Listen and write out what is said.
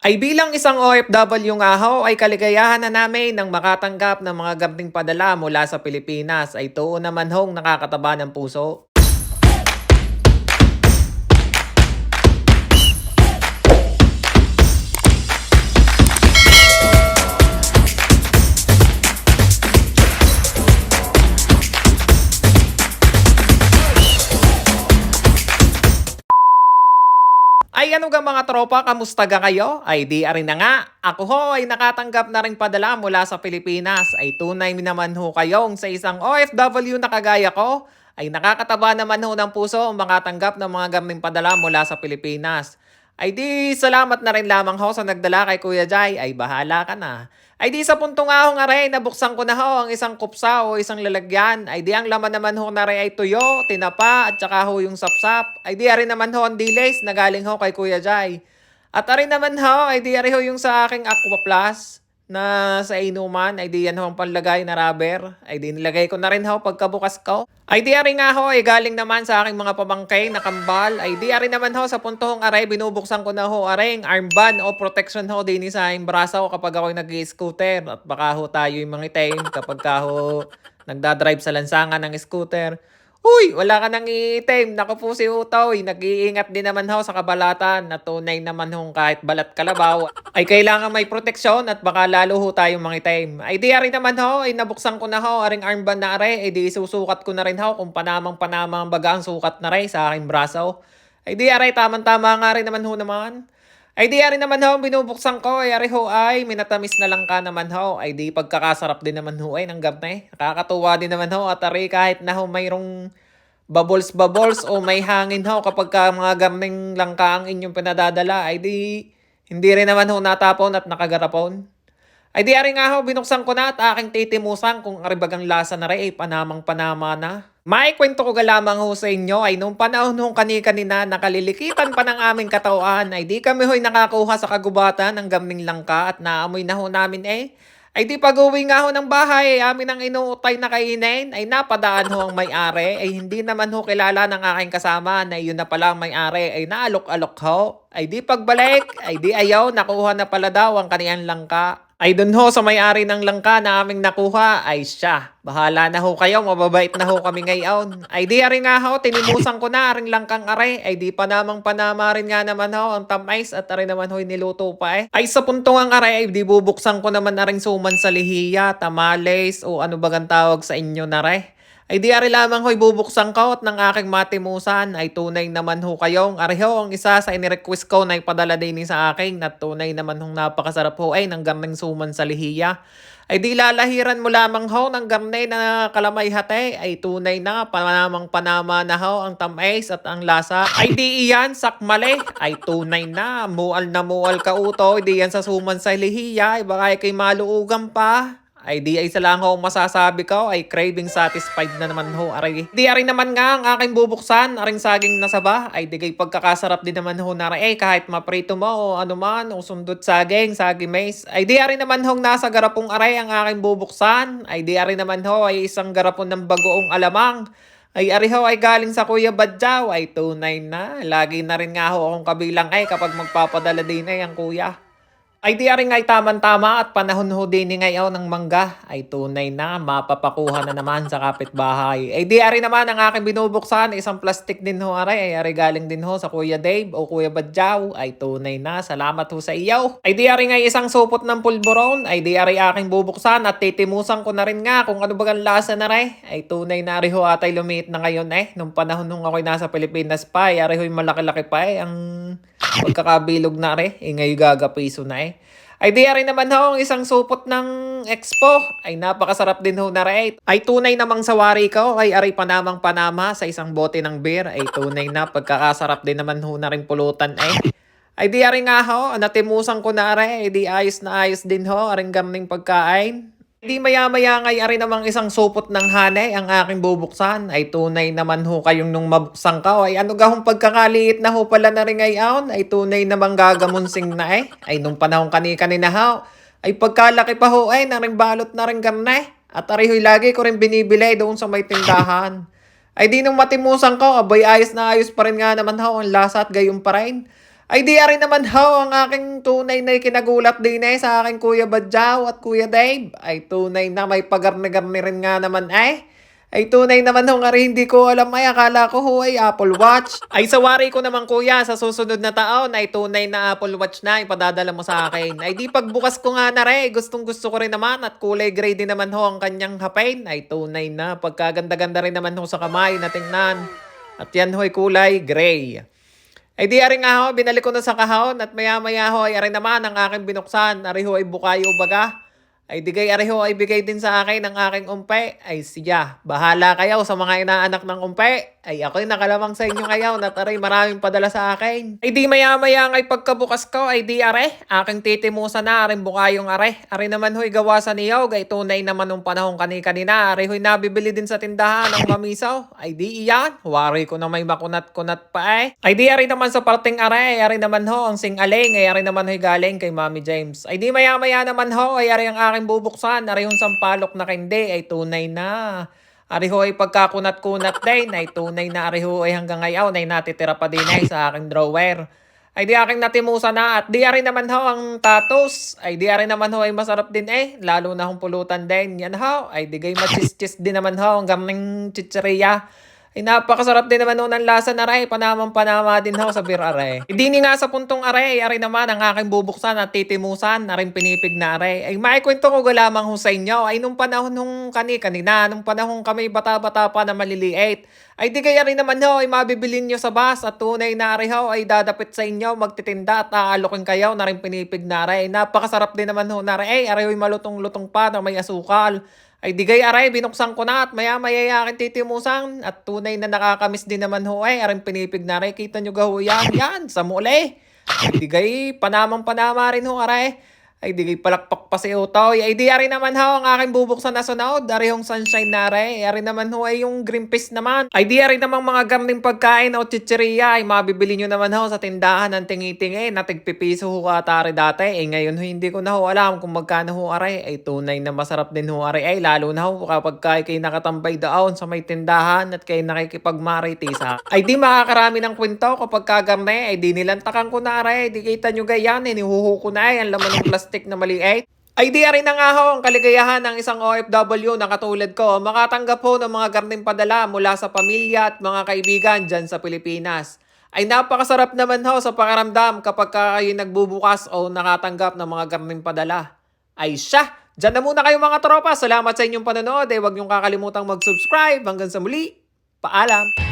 Ay bilang isang OFW nga ho, ay kaligayahan na namin ng makatanggap ng mga ganding padala mula sa Pilipinas. Ay totoo naman hong nakakataba ng puso. Ay ano ga mga tropa, kamusta ga kayo? Ay di arin na nga. Ako ho ay nakatanggap na rin padala mula sa Pilipinas. Ay tunay naman ho kayong sa isang OFW na kagaya ko. Ay nakakataba naman ho ng puso ang makatanggap ng mga gaming padala mula sa Pilipinas. Ay di salamat na rin lamang ho sa nagdala kay Kuya Jai. Ay bahala ka na. Ay di sa punto nga ho nga rin, nabuksan ko na ho ang isang kupsa o isang lalagyan. Ay di ang laman naman ho na rin ay tuyo, tinapa at saka ho yung sapsap. Ay di rin naman ho ang dilis na galing ho kay Kuya Jai. At arin naman ho, ay di rin ho yung sa aking Aqua Plus na sa inuman. Ay di yan ho ang panlagay na rubber. Ay di nilagay ko na rin ho pagkabukas ko. Ay di rin nga ho, ay galing naman sa aking mga pamangkay na kambal. Ay di rin naman ho sa puntong aray, binubuksan ko na ho aring armband o protection ho din sa aking braso kapag ako'y nag-scooter. At baka ho tayo yung mga itim kapag ka ho nagdadrive sa lansangan ng scooter. Uy, wala ka nang iitim. Naku po si Utoy. Nag-iingat din naman ho sa kabalatan na tunay naman hong kahit balat kalabaw ay kailangan may proteksyon at baka lalo ho tayong mangitim. Ay di rin naman ho, ay nabuksan ko na ho aring armband na are, ay di susukat ko na rin ho kung panamang-panamang baga ang sukat na rin sa aking braso. Ay di aray, tamang-tama nga rin naman ho naman. Ay di rin naman ho, binubuksan ko, ay ari ho ay, minatamis na lang ka naman ho. Ay di pagkakasarap din naman ho ay ng gamay. Nakakatuwa din naman ho at ari kahit na ho mayroong bubbles-bubbles o may hangin ho kapag ka mga gaming langka ang inyong pinadadala. Ay di, hindi rin naman ho natapon at nakagarapon. Ay di ari nga ho, binuksan ko na at aking titimusan kung aribagang lasa na rin ay panamang-panama na. Maikwento ko ga lamang ho sa inyo ay nung panahon hong kani-kanina nakalilikitan pa ng aming katawan ay di kami ho'y nakakuha sa kagubatan ng gaming langka at naamoy na ho namin eh. Ay di pag-uwi nga ho ng bahay ay amin ang inuutay na kainin ay napadaan ho ang may-ari ay hindi naman ho kilala ng aking kasama na yun na pala ang may-ari ay naalok-alok ho. Ay di pagbalik ay di ayaw nakuha na pala daw ang kaniyang langka. Ay dun ho sa may-ari ng langka na aming nakuha ay siya. Bahala na ho kayo, mababait na ho kami ngayon. Ay di rin nga ho, tinimusan ko na ring langkang are. Ay di panamang panama rin nga naman ho ang tamais at rin naman ho niluto pa eh. Ay sa puntong ang are ay di bubuksan ko naman na ring suman sa lihiya, tamales o ano bagang tawag sa inyo na re. Ay di ari lamang ho'y bubuksan ko at ng aking matimusan ay tunay naman ho kayong ariho ang isa sa inirequest ko na ipadala din ni sa akin na tunay naman hong napakasarap ho ay ng garneng suman sa lihiya. Ay di lalahiran mo lamang ho ng garne na kalamay hate ay tunay na panamang panama na ho ang tamis at ang lasa. Ay di iyan sakmale ay tunay na mual ka uto di yan sa suman sa lihiya ay baka kay maluugan pa. Ay di ay isa lang ho ang masasabi ko ay craving satisfied na naman ho aray. Di aring naman nga ang aking bubuksan aring saging nasaba ay di kay pagkakasarap din naman ho na aray kahit maprito mo o ano man o sundot saging, saging mais. Ay di aring naman ho nasa garapong aray ang aking bubuksan. Ay di aring naman ho ay isang garapon ng bagoong alamang. Ay ari ho ay galing sa Kuya Badjaw ay tunay na. Lagi na rin nga ho akong kabilang ay kapag magpapadala din ay ang kuya. Ay di rin ay tama-tama at panahon ho din ni ngayon ng mangga ay tunay na mapapakuha na naman sa kapitbahay. Ay di rin naman ang aking binubuksan isang plastic din ho aray ay ari galing din ho sa Kuya Dave o Kuya Badjaw ay tunay na salamat ho sa iyo. Ay di rin ay isang supot ng pulburon ay di rin aking bubuksan at titimusan ko na rin nga kung ano bagang lasa na rin. Ay tunay na rin ho atay lumiit na ngayon eh nung panahon nung ako'y nasa Pilipinas pa ay ari ho'y malaki-laki pa eh ang pagkakabilog na re, ngayon gagapiso na eh. Ay di rin naman ho, ang isang supot ng Expo. Ay napakasarap din ho na re. Ay tunay namang sawari ko, ay ari panamang panama sa isang bote ng beer. Ay tunay na pagkakasarap din naman ho na rin pulutan eh. Ay di rin nga ho, natimusan ko na re, ay di ayos na ayos din ho, aring gamning pagkain. Di maya-maya ngay ari namang isang supot ng hanay ang aking bubuksan. Ay tunay naman ho kayong nung mabuksan ka. Ay ano gahong pagkakaliit na ho pala na rin ngayon. Ay tunay namang gagamunsing na eh. Ay nung panahon kanina ho. Ay pagkalaki pa ho ay naring balot na rin garne. At ari ho'y lagi ko rin binibili doon sa may tindahan. Ay di nung matimusan ko, abay ayos na ayos pa rin nga naman ho ang lasa at gayon pa rin. Ay di rin naman ho ang aking tunay na kinagulat din sa aking Kuya Badjaw at Kuya Dave. Ay tunay na may pagarni-garni rin nga naman ay. Ay tunay naman ho nga rin hindi ko alam ay akala ko ho ay Apple Watch. Ay sawari ko naman kuya sa susunod na taon ay tunay na Apple Watch na ipadadala mo sa akin. Ay di pagbukas ko nga na rin gustong gusto ko rin naman at kulay gray din naman ho ang kanyang hapin. Ay tunay na pagkaganda-ganda rin naman ho sa kamay na tingnan. At yan ho'y kulay gray. Ay di ari nga ho, binalik ko na sa kahon at maya-maya ho ay ari naman ang aking binuksan. Ari ho ay bukayo baga. Ay di kay ari ho ay bigay din sa akin ng aking umpe. Ay siya, bahala kayo sa mga inaanak ng umpe. Ay ako'y nakalamang sa inyo ngayon at aray maraming padala sa akin. Ay di maya-maya ngay pagkabukas ko ay di are, aking titimusan na aring bukayong are. Ari naman ho'y gawa sa niyog ay tunay naman nung panahon kani-kanina. Ari ho'y nabibili din sa tindahan ng mamisaw. Ay di iyan, wari ko na may makunat-kunat pa eh. Ay di ari naman sa parting are, ari naman ho ang sing-aling. Ay ari naman ho'y galing kay Mami James. Ay di maya-maya naman ho ay ari ang aking bubuksan. Ari yung sampalok na kindi ay tunay na. Ariho ay pagkakunat-kunat din, ay tunay na ariho ay hanggang ngayon ay natitira pa din ay sa aking drawer. Ay di aking natimusan na at di ari naman ho ang tatos. Ay di ari naman ho ay masarap din eh, lalo na kung pulutan din. Yan ho, ay di gay machis-chis din naman ho ang gaming chicheria. Ay napakasarap din naman nun ang lasa na ray, panamang-panama din ho sa beer are. Hindi ni nga sa puntong are, ari naman ang aking bubuksan at titimusan, aring pinipig na are. Ay maikwento ko lamang ho sa inyo, ay nung panahon nung kanina, nung panahon kami bata-bata pa na maliliit. Ay di kaya rin naman ho, ay mabibilin nyo sa bus at tunay na are ho, ay dadapit sa inyo, magtitinda at aalokin kayo na rin pinipig na are. Napakasarap din naman ho na are, are ho'y malutong-lutong pa na may asukal. Ay di gay aray, binuksan ko na at maya-maya aking titimusan at tunay na nakakamiss din naman ho ay aring pinipig na aray. Kita nyo gaho yan, sa muli. Ay di gay, panamang-panama rin ho aray. Ay di gay palakpak pa si Utoy. Ay di ari naman ho ang aking bubuksan na sunod. Ari yung sunshine na aray. Ari naman ho ay yung green peas naman. Ay di ari namang mga garning pagkain o chicheria ay mabibili nyo naman ho sa tindahan ng tingi-tingi na tigpipiso ho atari dati. Ay ngayon ho hindi ko na ho alam kung magkano ho aray. Ay tunay na masarap din ho aray. Ay lalo na ho kapag kayo nakatambay doon sa may tindahan at kayo nakikipagmaritisa. Ay di makakarami ng kwento kapag kagarne. Ay di nilantakan ko na aray. Di kita nyo gayan. Inihuhu ko na ay ang laman ng plastic na maliit. Ay di rin na nga ho ang kaligayahan ng isang OFW na katulad ko makatanggap ho ng mga garning padala mula sa pamilya at mga kaibigan dyan sa Pilipinas. Ay napakasarap naman ho sa pakaramdam kapag kayo nagbubukas o nakatanggap ng mga garning padala. Ay siya! Dyan na muna kayo mga tropa. Salamat sa inyong panonood. Huwag niyong kakalimutang mag-subscribe. Hanggang sa muli. Paalam!